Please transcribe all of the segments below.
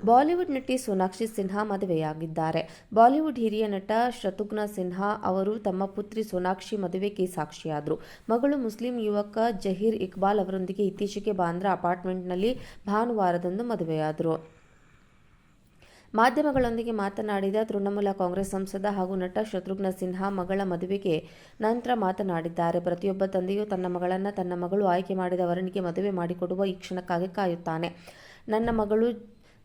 Bollywood ನಟಿ Sonakshi Sinha ಮದುವೆಯಾಗಿದ್ದಾರೆ. Bollywood ಹಿರಿಯ ನಟ ಶತ್ರುಘ್ನ ಸಿನ್ಹಾ ಅವರು ತಮ್ಮ ಪುತ್ರಿ ಸೋನಾಕ್ಷಿ ಮದುವೆಗೆ ಸಾಕ್ಷಿಯಾದರು. ಮಗಳು ಮುಸ್ಲಿಂ ಯುವಕ ಜಹೀರ್ ಇಕ್ಬಾಲ್ ಅವರೊಂದಿಗೆ ಇತ್ತೀಚೆಗೆ ಬಾಂದ್ರಾ ಅಪಾರ್ಟ್ಮೆಂಟ್ನಲ್ಲಿ ಭಾನುವಾರದಂದು ಮದುವೆಯಾದರು. ಮಾಧ್ಯಮಗಳೊಂದಿಗೆ ಮಾತನಾಡಿದ ತೃಣಮೂಲ ಕಾಂಗ್ರೆಸ್ ಸಂಸದ ಹಾಗೂ ನಟ ಶತ್ರುಘ್ನ ಸಿನ್ಹಾ ಮಗಳ ಮದುವೆಗೆ ನಂತರ ಮಾತನಾಡಿದ್ದಾರೆ. ಪ್ರತಿಯೊಬ್ಬ ತಂದೆಯೂ ತನ್ನ ಮಗಳನ್ನು ತನ್ನ ಮಗಳು ಆಯ್ಕೆ ಮಾಡಿದ ವರನಿಗೆ ಮದುವೆ ಮಾಡಿಕೊಡುವ ಈ ಕ್ಷಣಕ್ಕಾಗಿ ಕಾಯುತ್ತಾನೆ. ನನ್ನ ಮಗಳು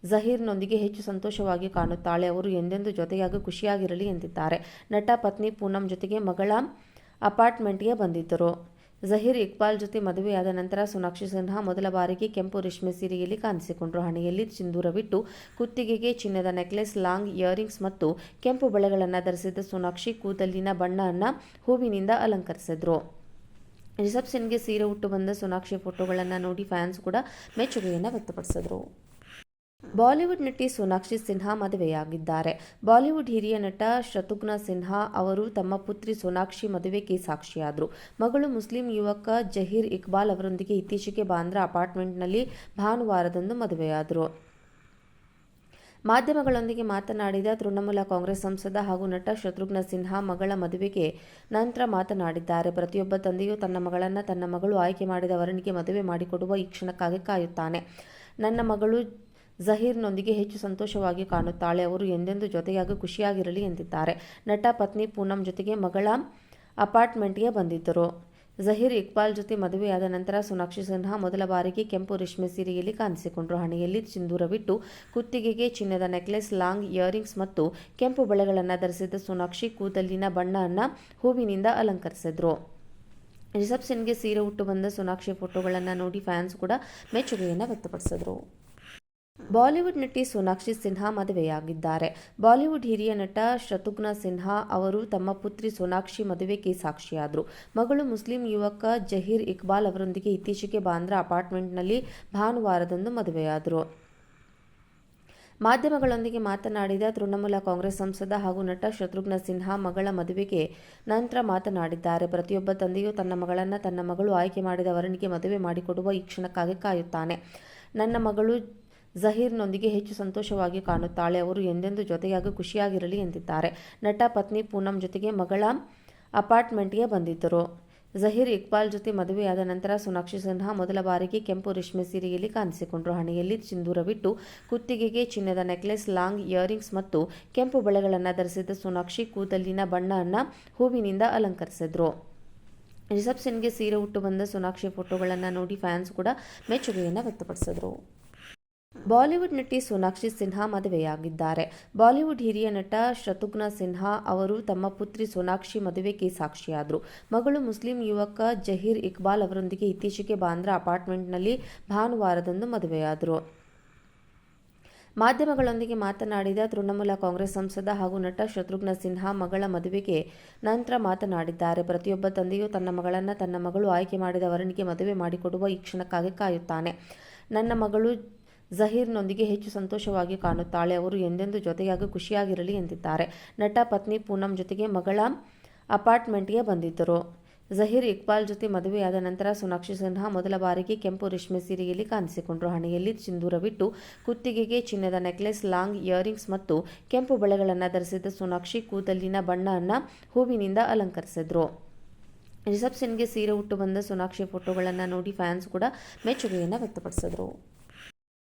ಜಹೀರ್ನೊಂದಿಗೆ ಹೆಚ್ಚು ಸಂತೋಷವಾಗಿ ಕಾಣುತ್ತಾಳೆ. ಅವರು ಎಂದೆಂದೂ ಜೊತೆಯಾಗಿ ಖುಷಿಯಾಗಿರಲಿ ಎಂದಿದ್ದಾರೆ. ನಟ ಪತ್ನಿ ಪೂನಂ ಜೊತೆಗೆ ಮಗಳ ಅಪಾರ್ಟ್ಮೆಂಟ್ಗೆ ಬಂದಿದ್ದರು. ಜಹೀರ್ ಇಕ್ಬಾಲ್ ಜೊತೆ ಮದುವೆಯಾದ ನಂತರ ಸೋನಾಕ್ಷಿ ಸಿನ್ಹಾ ಮೊದಲ ಬಾರಿಗೆ ಕೆಂಪು ರೇಷ್ಮೆ ಸೀರೆಯಲ್ಲಿ ಕಾಣಿಸಿಕೊಂಡರು. ಹಣೆಯಲ್ಲಿ ಸಿಂಧೂರವಿಟ್ಟು, ಕುತ್ತಿಗೆಗೆ ಚಿನ್ನದ ನೆಕ್ಲೆಸ್, ಲಾಂಗ್ ಇಯರಿಂಗ್ಸ್ ಮತ್ತು ಕೆಂಪು ಬಳೆಗಳನ್ನು ಧರಿಸಿದ್ದ ಸೋನಾಕ್ಷಿ ಕೂದಲಿನ ಬಣ್ಣವನ್ನು ಹೂವಿನಿಂದ ಅಲಂಕರಿಸಿದ್ರು. ರಿಸೆಪ್ಷನ್ಗೆ ಸೀರೆ ಉಟ್ಟು ಬಂದ ಸೋನಾಕ್ಷಿ ಫೋಟೋಗಳನ್ನು ನೋಡಿ ಫ್ಯಾನ್ಸ್ ಕೂಡ ಮೆಚ್ಚುಗೆಯನ್ನು ವ್ಯಕ್ತಪಡಿಸಿದರು. ಬಾಲಿವುಡ್ ನಟಿ ಸೋನಾಕ್ಷಿ ಸಿನ್ಹಾ ಮದುವೆಯಾಗಿದ್ದಾರೆ. ಬಾಲಿವುಡ್ ಹಿರಿಯ ನಟ ಶತ್ರುಘ್ನ ಸಿನ್ಹಾ ಅವರು ತಮ್ಮ ಪುತ್ರಿ ಸೋನಾಕ್ಷಿ ಮದುವೆಗೆ ಸಾಕ್ಷಿಯಾದರು. ಮಗಳು ಮುಸ್ಲಿಂ ಯುವಕ ಜಹೀರ್ ಇಕ್ಬಾಲ್ ಅವರೊಂದಿಗೆ ಇತ್ತೀಚೆಗೆ ಬಾಂದ್ರಾ ಅಪಾರ್ಟ್ಮೆಂಟ್ನಲ್ಲಿ ಭಾನುವಾರದಂದು ಮದುವೆಯಾದರು. ಮಾಧ್ಯಮಗಳೊಂದಿಗೆ ಮಾತನಾಡಿದ ತೃಣಮೂಲ ಕಾಂಗ್ರೆಸ್ ಸಂಸದ ಹಾಗೂ ನಟ ಶತ್ರುಘ್ನ ಸಿನ್ಹಾ ಮಗಳ ಮದುವೆಗೆ ನಂತರ ಮಾತನಾಡಿದ್ದಾರೆ. ಪ್ರತಿಯೊಬ್ಬ ತಂದೆಯೂ ತನ್ನ ಮಗಳನ್ನು ತನ್ನ ಮಗಳು ಆಯ್ಕೆ ಮಾಡಿದ ವರನಿಗೆ ಮದುವೆ ಮಾಡಿಕೊಡುವ ಈ ಕ್ಷಣಕ್ಕಾಗಿ ಕಾಯುತ್ತಾನೆ. ನನ್ನ ಮಗಳು ಜಹೀರ್ನೊಂದಿಗೆ ಹೆಚ್ಚು ಸಂತೋಷವಾಗಿ ಕಾಣುತ್ತಾಳೆ. ಅವರು ಎಂದೆಂದೂ ಜೊತೆಯಾಗಿ ಖುಷಿಯಾಗಿರಲಿ ಎಂದಿದ್ದಾರೆ. ನಟ ಪತ್ನಿ ಪೂನಂ ಜೊತೆಗೆ ಮಗಳ ಅಪಾರ್ಟ್ಮೆಂಟ್ಗೆ ಬಂದಿದ್ದರು. ಜಹೀರ್ ಇಕ್ಬಾಲ್ ಜೊತೆ ಮದುವೆಯಾದ ನಂತರ ಸೋನಾಕ್ಷಿ ಸಿನ್ಹಾ ಮೊದಲ ಬಾರಿಗೆ ಕೆಂಪು ರೇಷ್ಮೆ ಸೀರೆಯಲ್ಲಿ ಕಾಣಿಸಿಕೊಂಡರು. ಹಣೆಯಲ್ಲಿ ಸಿಂಧೂರವಿಟ್ಟು, ಕುತ್ತಿಗೆಗೆ ಚಿನ್ನದ ನೆಕ್ಲೆಸ್, ಲಾಂಗ್ ಇಯರಿಂಗ್ಸ್ ಮತ್ತು ಕೆಂಪು ಬಳೆಗಳನ್ನು ಧರಿಸಿದ್ದ ಸೋನಾಕ್ಷಿ ಕೂದಲಿನ ಬಣ್ಣವನ್ನು ಹೂವಿನಿಂದ ಅಲಂಕರಿಸಿದ್ರು. ರಿಸೆಪ್ಷನ್ಗೆ ಸೀರೆ ಉಟ್ಟು ಬಂದ ಸೋನಾಕ್ಷಿ ಫೋಟೋಗಳನ್ನು ನೋಡಿ ಫ್ಯಾನ್ಸ್ ಕೂಡ ಮೆಚ್ಚುಗೆಯನ್ನು ವ್ಯಕ್ತಪಡಿಸಿದರು. ಬಾಲಿವುಡ್ ನಟಿ ಸೋನಾಕ್ಷಿ ಸಿನ್ಹಾ ಮದುವೆಯಾಗಿದ್ದಾರೆ. ಬಾಲಿವುಡ್ ಹಿರಿಯ ನಟ ಶತ್ರುಘ್ನ ಸಿನ್ಹಾ ಅವರು ತಮ್ಮ ಪುತ್ರಿ ಸೋನಾಕ್ಷಿ ಮದುವೆಗೆ ಸಾಕ್ಷಿಯಾದರು. ಮಗಳು ಮುಸ್ಲಿಂ ಯುವಕ ಜಹೀರ್ ಇಕ್ಬಾಲ್ ಅವರೊಂದಿಗೆ ಇತ್ತೀಚೆಗೆ ಬಾಂದ್ರಾ ಅಪಾರ್ಟ್ಮೆಂಟ್ನಲ್ಲಿ ಭಾನುವಾರದಂದು ಮದುವೆಯಾದರು. ಮಾಧ್ಯಮಗಳೊಂದಿಗೆ ಮಾತನಾಡಿದ ತೃಣಮೂಲ ಕಾಂಗ್ರೆಸ್ ಸಂಸದ ಹಾಗೂ ನಟ ಶತ್ರುಘ್ನ ಸಿನ್ಹಾ ಮಗಳ ಮದುವೆಗೆ ನಂತರ ಮಾತನಾಡಿದ್ದಾರೆ. ಪ್ರತಿಯೊಬ್ಬ ತಂದೆಯೂ ತನ್ನ ಮಗಳನ್ನು ತನ್ನ ಮಗಳು ಆಯ್ಕೆ ಮಾಡಿದ ವರನಿಗೆ ಮದುವೆ ಮಾಡಿಕೊಡುವ ಈ ಕ್ಷಣಕ್ಕಾಗಿ ಕಾಯುತ್ತಾನೆ. ನನ್ನ ಮಗಳು ಜಹೀರ್ನೊಂದಿಗೆ ಹೆಚ್ಚು ಸಂತೋಷವಾಗಿ ಕಾಣುತ್ತಾಳೆ. ಅವರು ಎಂದೆಂದೂ ಜೊತೆಯಾಗಿ ಖುಷಿಯಾಗಿರಲಿ ಎಂದಿದ್ದಾರೆ. ನಟ ಪತ್ನಿ ಪೂನಂ ಜೊತೆಗೆ ಮಗಳ ಅಪಾರ್ಟ್ಮೆಂಟ್ಗೆ ಬಂದಿದ್ದರು. ಜಹೀರ್ ಇಕ್ಬಾಲ್ ಜೊತೆ ಮದುವೆಯಾದ ನಂತರ ಸೋನಾಕ್ಷಿ ಸಿನ್ಹಾ ಮೊದಲ ಬಾರಿಗೆ ಕೆಂಪು ರೇಷ್ಮೆ ಸೀರೆಯಲ್ಲಿ ಕಾಣಿಸಿಕೊಂಡರು. ಹಣೆಯಲ್ಲಿ ಸಿಂಧೂರವಿಟ್ಟು, ಕುತ್ತಿಗೆಗೆ ಚಿನ್ನದ ನೆಕ್ಲೆಸ್, ಲಾಂಗ್ ಇಯರಿಂಗ್ಸ್ ಮತ್ತು ಕೆಂಪು ಬಳೆಗಳನ್ನು ಧರಿಸಿದ್ದ ಸೋನಾಕ್ಷಿ ಕೂದಲಿನ ಬಣ್ಣವನ್ನು ಹೂವಿನಿಂದ ಅಲಂಕರಿಸಿದ್ರು. ರಿಸೆಪ್ಷನ್ಗೆ ಸೀರೆ ಉಟ್ಟು ಬಂದ ಸೋನಾಕ್ಷಿ ಫೋಟೋಗಳನ್ನು ನೋಡಿ ಫ್ಯಾನ್ಸ್ ಕೂಡ ಮೆಚ್ಚುಗೆಯನ್ನು ವ್ಯಕ್ತಪಡಿಸಿದರು. ಬಾಲಿವುಡ್ ನಟಿ ಸೋನಾಕ್ಷಿ ಸಿನ್ಹಾ ಮದುವೆಯಾಗಿದ್ದಾರೆ. ಬಾಲಿವುಡ್ ಹಿರಿಯ ನಟ ಶತ್ರುಘ್ನ ಸಿನ್ಹಾ ಅವರು ತಮ್ಮ ಪುತ್ರಿ ಸೋನಾಕ್ಷಿ ಮದುವೆಗೆ ಸಾಕ್ಷಿಯಾದರು. ಮಗಳು ಮುಸ್ಲಿಂ ಯುವಕ ಜಹೀರ್ ಇಕ್ಬಾಲ್ ಅವರೊಂದಿಗೆ ಇತ್ತೀಚೆಗೆ ಬಾಂದ್ರಾ ಅಪಾರ್ಟ್ಮೆಂಟ್ನಲ್ಲಿ ಭಾನುವಾರದಂದು ಮದುವೆಯಾದರು. ಮಾಧ್ಯಮಗಳೊಂದಿಗೆ ಮಾತನಾಡಿದ ತೃಣಮೂಲ ಕಾಂಗ್ರೆಸ್ ಸಂಸದ ಹಾಗೂ ನಟ ಶತ್ರುಘ್ನ ಸಿನ್ಹಾ ಮಗಳ ಮದುವೆಗೆ ನಂತರ ಮಾತನಾಡಿದ್ದಾರೆ. ಪ್ರತಿಯೊಬ್ಬ ತಂದೆಯೂ ತನ್ನ ಮಗಳನ್ನು ತನ್ನ ಮಗಳು ಆಯ್ಕೆ ಮಾಡಿದ ವರನಿಗೆ ಮದುವೆ ಮಾಡಿಕೊಡುವ ಈ ಕ್ಷಣಕ್ಕಾಗಿ ಕಾಯುತ್ತಾನೆ. ನನ್ನ ಮಗಳು ಜಹೀರ್ನೊಂದಿಗೆ ಹೆಚ್ಚು ಸಂತೋಷವಾಗಿ ಕಾಣುತ್ತಾಳೆ. ಅವರು ಎಂದೆಂದೂ ಜೊತೆಯಾಗಿ ಖುಷಿಯಾಗಿರಲಿ ಎಂದಿದ್ದಾರೆ. ನಟ ಪತ್ನಿ ಪೂನಂ ಜೊತೆಗೆ ಮಗಳ ಅಪಾರ್ಟ್ಮೆಂಟ್ಗೆ ಬಂದಿದ್ದರು. ಜಹೀರ್ ಇಕ್ಬಾಲ್ ಜೊತೆ ಮದುವೆಯಾದ ನಂತರ ಸೋನಾಕ್ಷಿ ಸಿನ್ಹಾ ಮೊದಲ ಬಾರಿಗೆ ಕೆಂಪು ರೇಷ್ಮೆ ಸೀರೆಯಲ್ಲಿ ಕಾಣಿಸಿಕೊಂಡರು. ಹಣೆಯಲ್ಲಿ ಸಿಂಧೂರವಿಟ್ಟು, ಕುತ್ತಿಗೆಗೆ ಚಿನ್ನದ ನೆಕ್ಲೆಸ್, ಲಾಂಗ್ ಇಯರಿಂಗ್ಸ್ ಮತ್ತು ಕೆಂಪು ಬಳೆಗಳನ್ನು ಧರಿಸಿದ್ದ ಸೋನಾಕ್ಷಿ ಕೂದಲಿನ ಬಣ್ಣವನ್ನು ಹೂವಿನಿಂದ ಅಲಂಕರಿಸಿದ್ರು. ರಿಸೆಪ್ಷನ್ಗೆ ಸೀರೆ ಉಟ್ಟು ಬಂದ ಸೋನಾಕ್ಷಿ ಫೋಟೋಗಳನ್ನು ನೋಡಿ ಫ್ಯಾನ್ಸ್ ಕೂಡ ಮೆಚ್ಚುಗೆಯನ್ನು ವ್ಯಕ್ತಪಡಿಸಿದರು.